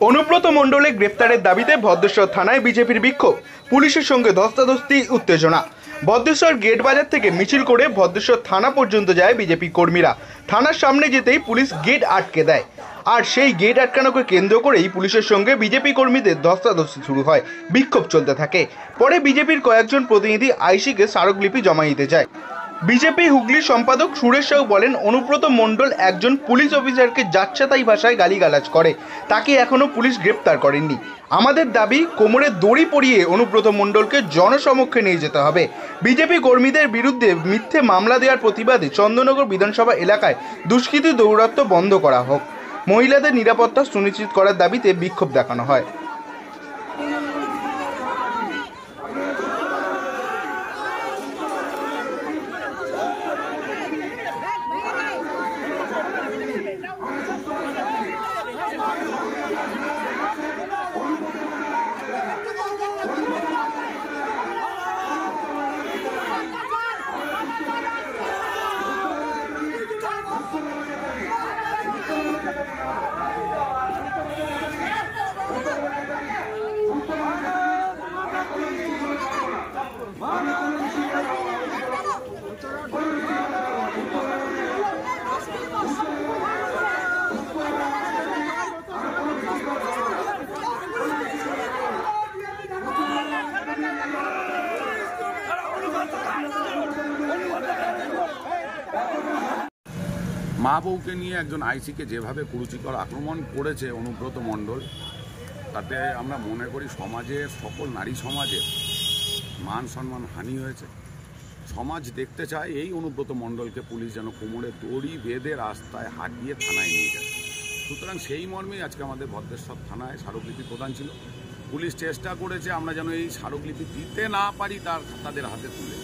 অনুব্রত মণ্ডলের গ্রেপ্তারের দাবিতে ভদ্রেশ্বর থানায় বিজেপির বিক্ষোভ, পুলিশের সঙ্গে ধস্তাধস্তি উত্তেজনা। ভদ্রেশ্বর গেট বাজার থেকে মিছিল করে ভদ্রেশ্বর থানা পর্যন্ত যায় বিজেপি কর্মীরা। থানার সামনে যেতেই পুলিশ গেট আটকে দেয়, আর সেই গেট আটকানোকে কেন্দ্র করেই পুলিশের সঙ্গে বিজেপি কর্মীদের ধস্তাধস্তি শুরু হয়। বিক্ষোভ চলতে থাকে। পরে বিজেপির কয়েকজন প্রতিনিধি আইসিকে স্মারকলিপি জমা দিতে যায়। বিজেপি হুগলি সম্পাদক সুরেশ সাহু বলেন, অনুব্রত মণ্ডল একজন পুলিশ অফিসারকে যাচ্ছেতাই ভাষায় গালিগালাজ করে, তাকে এখনো পুলিশ গ্রেপ্তার করেননি। আমাদের দাবি, কোমরে দড়ি পরিয়ে অনুব্রত মণ্ডলকে জনসমক্ষে নিয়ে যেতে হবে। বিজেপি কর্মীদের বিরুদ্ধে মিথ্যে মামলা দেওয়ার প্রতিবাদে চন্দননগর বিধানসভা এলাকায় দুষ্কৃতী দৌরাত্ম্য বন্ধ করা হোক। মহিলাদের নিরাপত্তা সুনিশ্চিত করার দাবিতে বিক্ষোভ দেখানো হয়। মা বউকে নিয়ে একজন আইসিকে যেভাবে কুরুচিকর আক্রমণ করেছে অনুব্রত মণ্ডল, তাতে আমরা মনে করি সমাজের সকল নারী সমাজের মান সম্মান হানি হয়েছে। সমাজ দেখতে চায় এই অনুব্রত মণ্ডলকে পুলিশ যেন কোমরে দড়ি বেঁধে রাস্তায় হাঁটিয়ে থানায় নিয়ে যায়। সুতরাং সেই মর্মেই আজকে আমাদের ভদ্রেশ্বর থানায় স্মারকলিপি প্রদান ছিল। পুলিশ চেষ্টা করেছে আমরা যেন এই স্মারকলিপি দিতে না পারি তাদের হাতে তুলে,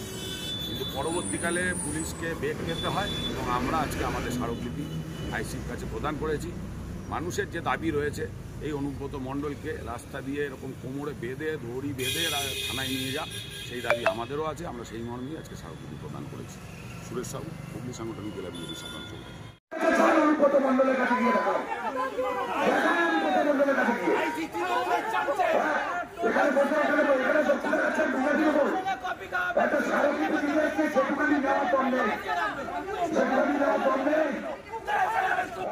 কিন্তু পরবর্তীকালে পুলিশকে বেগ পেতে হয় এবং আমরা আজকে আমাদের স্মারকলিপি আইসির কাছে প্রদান করেছি। মানুষের যে দাবি রয়েছে এই অনুব্রত মণ্ডলকে রাস্তা দিয়ে এরকম কোমরে বেঁধে দড়ি বেঁধে থানায় নিয়ে যা, সেই দাবি আমাদেরও আছে। আমরা সেই মর্মেই আজকে স্মারকলিপি প্রদান করেছি। সুরেশ সাহু, হুগলি সাংগঠনিক জেলা বিজেপি সাধারণ সম্পাদক। একটা